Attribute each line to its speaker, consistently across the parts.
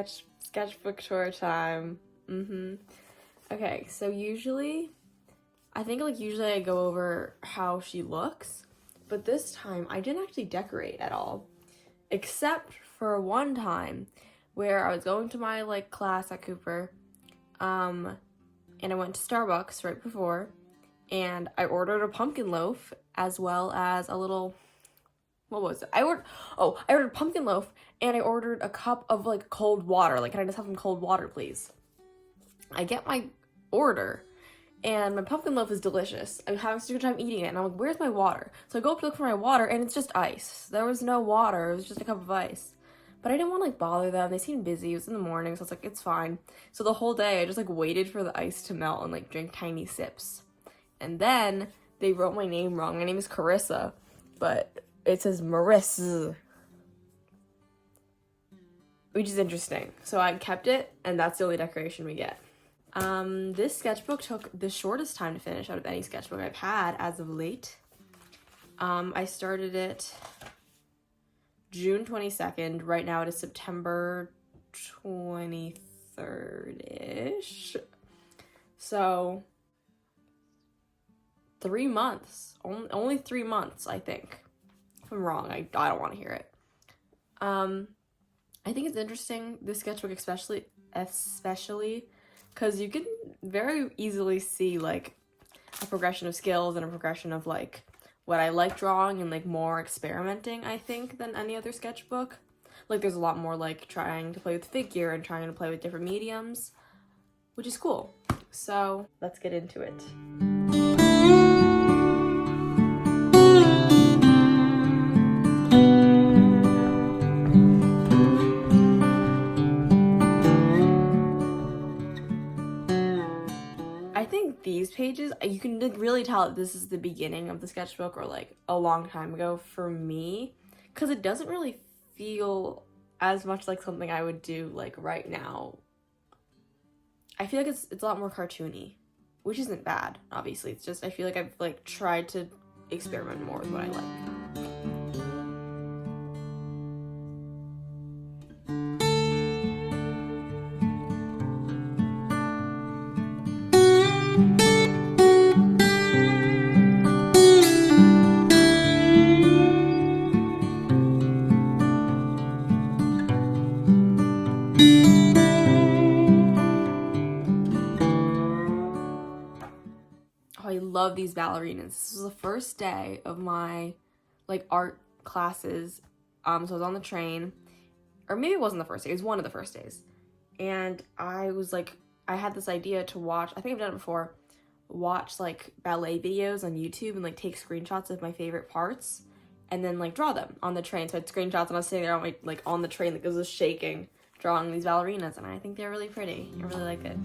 Speaker 1: sketchbook tour time. Okay, so usually I go over how she looks, but this time I didn't actually decorate at all, except for one time where I was going to my like class at Cooper, and I went to Starbucks right before, and I ordered a pumpkin loaf as well as a little, what was it? I ordered pumpkin loaf, and I ordered a cup of like cold water. Like, can I just have some cold water, please? I get my order, and my pumpkin loaf is delicious. I'm having such a good time eating it, and I'm like, where's my water? So I go up to look for my water, and it's just ice. There was no water. It was just a cup of ice. But I didn't want to like bother them. They seemed busy. It was in the morning, so I was like, it's fine. So the whole day, I just like waited for the ice to melt and like drink tiny sips. And then they wrote my name wrong. My name is Carissa, but it says Marissa, which is interesting. So I kept it, and that's the only decoration we get. This sketchbook took the shortest time to finish out of any sketchbook I've had as of late. I started it June 22nd. Right now it is September 23rd-ish. So 3 months. Only 3 months, I think. If I'm wrong, I don't want to hear it. I think it's interesting, this sketchbook especially, because you can very easily see like a progression of skills and a progression of like what I like drawing and like more experimenting, I think, than any other sketchbook. Like there's a lot more like trying to play with figure and trying to play with different mediums, which is cool. So let's get into it. These pages, you can like really tell that this is the beginning of the sketchbook, or like a long time ago for me, because it doesn't really feel as much like something I would do like right now. I feel like it's a lot more cartoony, which isn't bad, obviously. It's just I feel like I've like tried to experiment more with what I like. I love these ballerinas. This was the first day of my like art classes. So I was on the train, or maybe it wasn't the first day, it was one of the first days. And I was like, I had this idea to watch, I think I've done it before, watch like ballet videos on YouTube and like take screenshots of my favorite parts and then like draw them on the train. So I had screenshots and I was sitting there on my, like on the train, like it was just shaking, drawing these ballerinas, and I think they're really pretty. I really like it.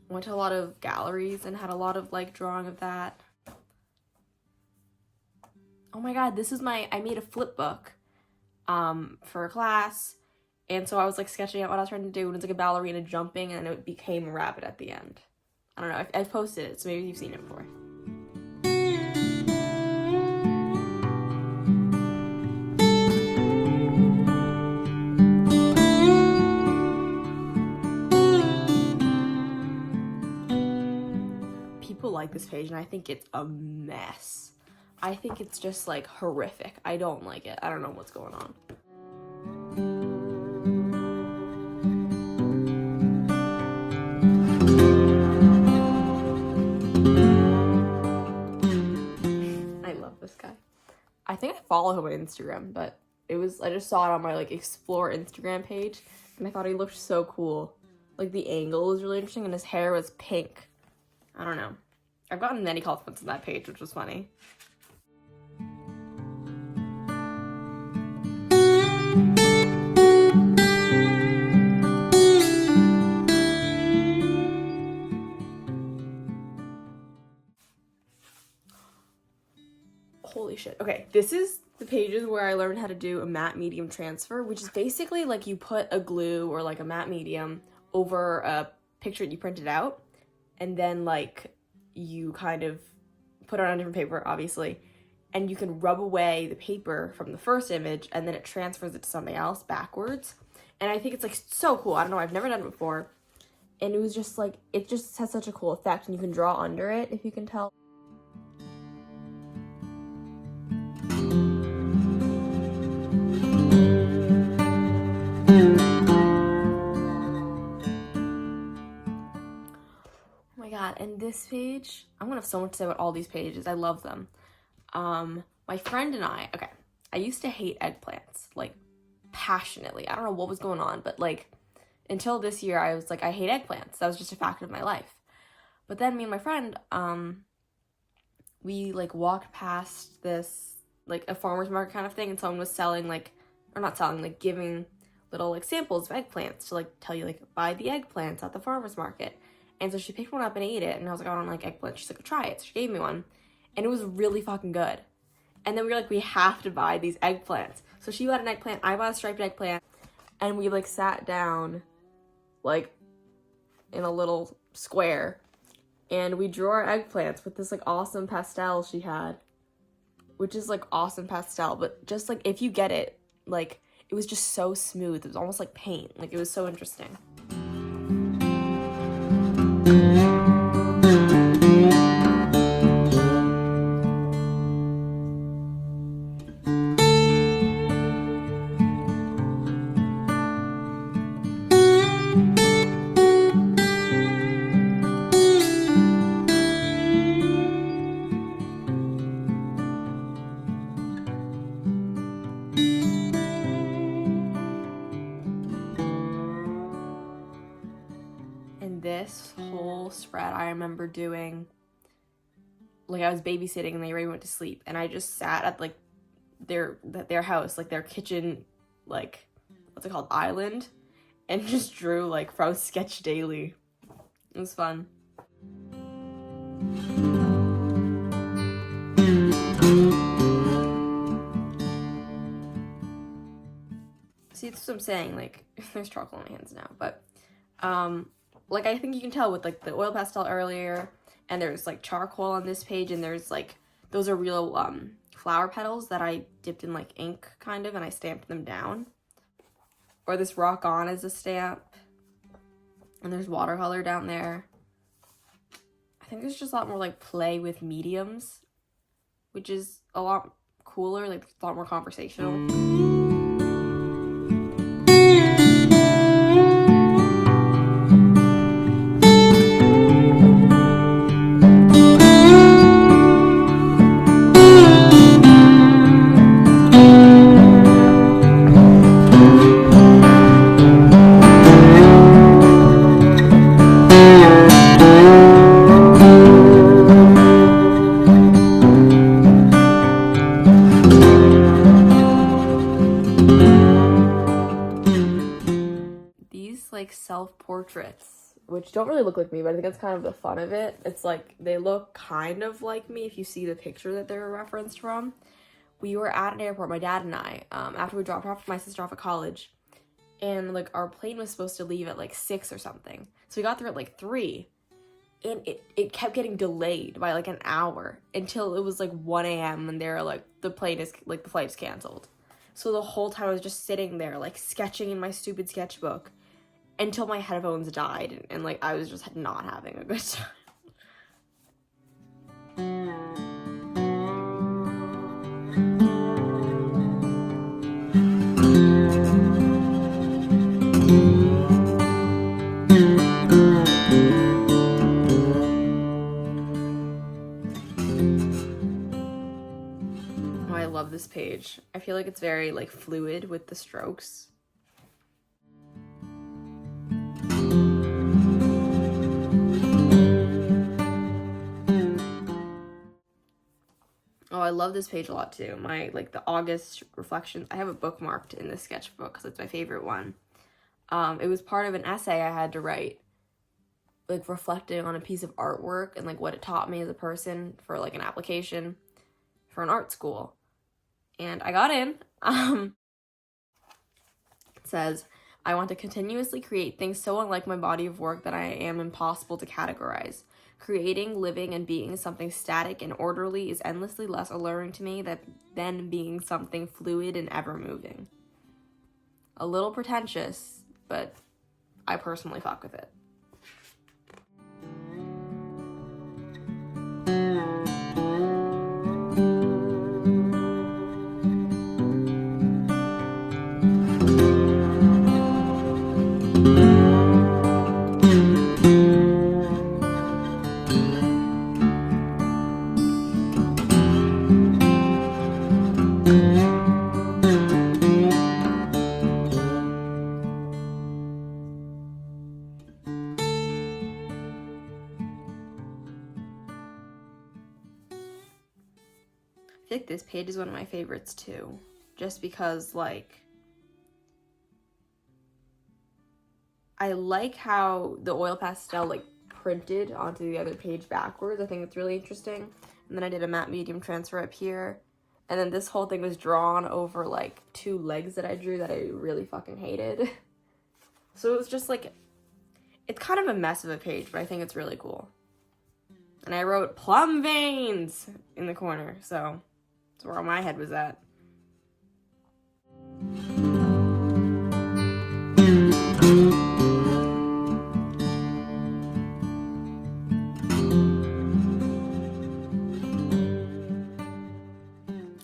Speaker 1: Went to a lot of galleries and had a lot of like drawing of that. Oh my god, this is I made a flip book for a class, and so I was like sketching out what I was trying to do, and it's like a ballerina jumping, and then it became a rabbit at the end. I don't know, I've posted it, so maybe you've seen it before. Like this page, and I think it's a mess. I think it's just like horrific. I don't like it. I don't know what's going on. I love this guy. I think I follow him on Instagram, but I just saw it on my like explore Instagram page, and I thought he looked so cool. Like the angle was really interesting, and his hair was pink. I don't know. I've gotten many compliments on that page, which was funny. Holy shit. Okay, this is the pages where I learned how to do a matte medium transfer, which is basically like you put a glue or like a matte medium over a picture that you printed out, and then like you kind of put it on a different paper, obviously, and you can rub away the paper from the first image, and then it transfers it to something else backwards. And I think it's like so cool. I don't know, I've never done it before. And it was just like, it just has such a cool effect, and you can draw under it, if you can tell. Oh my god, and this page, I'm gonna have so much to say about all these pages. I love them. My friend and I used to hate eggplants, like, passionately. I don't know what was going on, but like, until this year, I was like, I hate eggplants. That was just a fact of my life. But then me and my friend, we like walked past this, like a farmer's market kind of thing, and someone was selling like, or not selling, like giving little like samples of eggplants to like tell you like, buy the eggplants at the farmer's market. And so she picked one up and ate it, and I was like, I don't like eggplant. She's like, try it. So she gave me one, and it was really fucking good. And then we were like, we have to buy these eggplants. So she bought an eggplant, I bought a striped eggplant, and we like sat down like in a little square, and we drew our eggplants with this like awesome pastel she had, which is like awesome pastel, but just like if you get it, like it was just so smooth. It was almost like paint. Like it was so interesting. And this whole spread I remember doing, like I was babysitting and they already went to sleep, and I just sat at like their house, like their kitchen, like what's it called, island, and just drew like from Sketch Daily. It was fun. See, that's what I'm saying, like there's charcoal on my hands now, but like I think you can tell with like the oil pastel earlier, and there's like charcoal on this page, and there's like, those are real flower petals that I dipped in like ink kind of, and I stamped them down. Or this Rock On is a stamp, and there's watercolor down there. I think there's just a lot more like play with mediums, which is a lot cooler, like a lot more conversational. Like self-portraits, which don't really look like me, but I think that's kind of the fun of it. It's like they look kind of like me if you see the picture that they're referenced from. We were at an airport, my dad and I, after we dropped off my sister off at college, and like our plane was supposed to leave at like 6 or something, so we got there at like 3, and it kept getting delayed by like an hour until it was like 1 a.m. and they're like, the flight is canceled. So the whole time I was just sitting there like sketching in my stupid sketchbook until my headphones died, and like I was just not having a good time. Oh, I love this page. I feel like it's very like fluid with the strokes. Oh, I love this page a lot too. My, like, the August reflections. I have it bookmarked in the sketchbook because it's my favorite one. It was part of an essay I had to write, like, reflecting on a piece of artwork and, like, what it taught me as a person for, like, an application for an art school. And I got in. It says, I want to continuously create things so unlike my body of work that I am impossible to categorize. Creating, living, and being something static and orderly is endlessly less alluring to me than being something fluid and ever-moving. A little pretentious, but I personally fuck with it. I feel like this page is one of my favorites too, just because like I like how the oil pastel like printed onto the other page backwards. I think it's really interesting. And then I did a matte medium transfer up here, and then this whole thing was drawn over like 2 legs that I drew that I really fucking hated. So it was just like, it's kind of a mess of a page, but I think it's really cool. And I wrote plum veins in the corner, so that's where my head was at.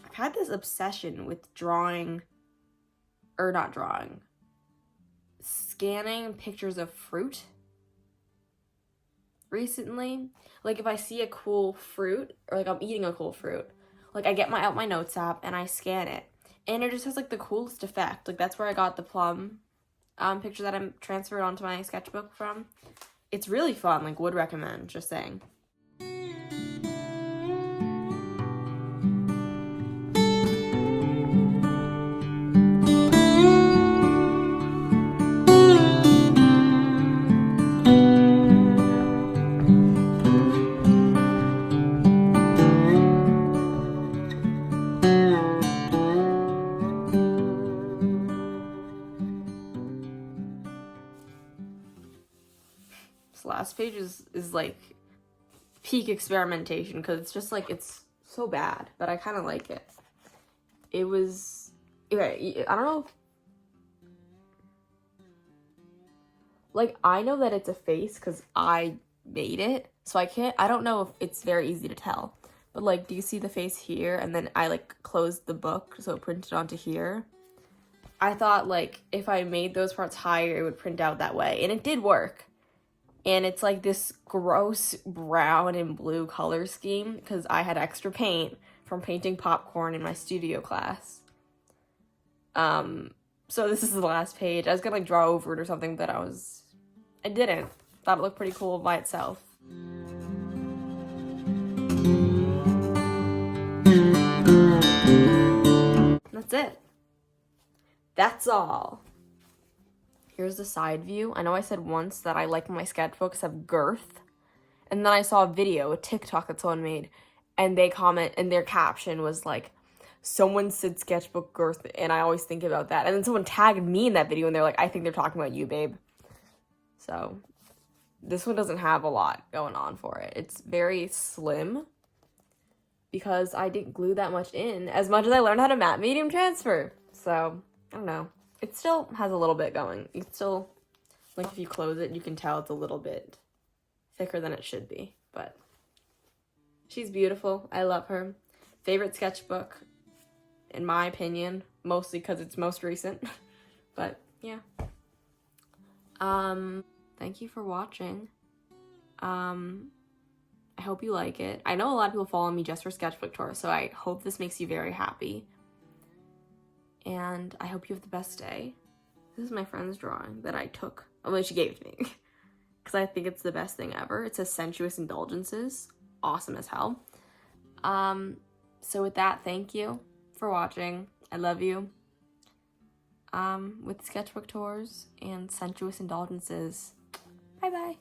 Speaker 1: I've had this obsession with scanning pictures of fruit recently. Like if I see a cool fruit, or like I'm eating a cool fruit, like I get out my notes app and I scan it, and it just has like the coolest effect. Like that's where I got the plum picture that I'm transferred onto my sketchbook from. It's really fun, like would recommend, just saying. This last page is like peak experimentation, because it's just like, it's so bad, but I kind of like it. It was, okay, I don't know if, like, I know that it's a face because I made it, so I don't know if it's very easy to tell. But like, do you see the face here? And then I like closed the book so it printed onto here. I thought like if I made those parts higher, it would print out that way, and it did work. And it's like this gross brown and blue color scheme because I had extra paint from painting popcorn in my studio class. So this is the last page. I was gonna like draw over it or something, but I didn't. Thought it looked pretty cool by itself. That's it. That's all. Here's the side view. I know I said once that I like my sketchbooks have girth. And then I saw a video, a TikTok that someone made, and they comment, and their caption was like, someone said sketchbook girth, and I always think about that. And then someone tagged me in that video, and they're like, I think they're talking about you, babe. So this one doesn't have a lot going on for it. It's very slim because I didn't glue that much in as much as I learned how to matte medium transfer. So I don't know. It still has a little bit going. You still, like if you close it, you can tell it's a little bit thicker than it should be. But she's beautiful. I love her. Favorite sketchbook, in my opinion, mostly because it's most recent. But yeah. Thank you for watching. I hope you like it. I know a lot of people follow me just for sketchbook tours, so I hope this makes you very happy. And I hope you have the best day. This is my friend's drawing that I took. Well, she gave it to me. Because I think it's the best thing ever. It says sensuous indulgences. Awesome as hell. So with that, thank you for watching. I love you. With sketchbook tours and sensuous indulgences. Bye-bye.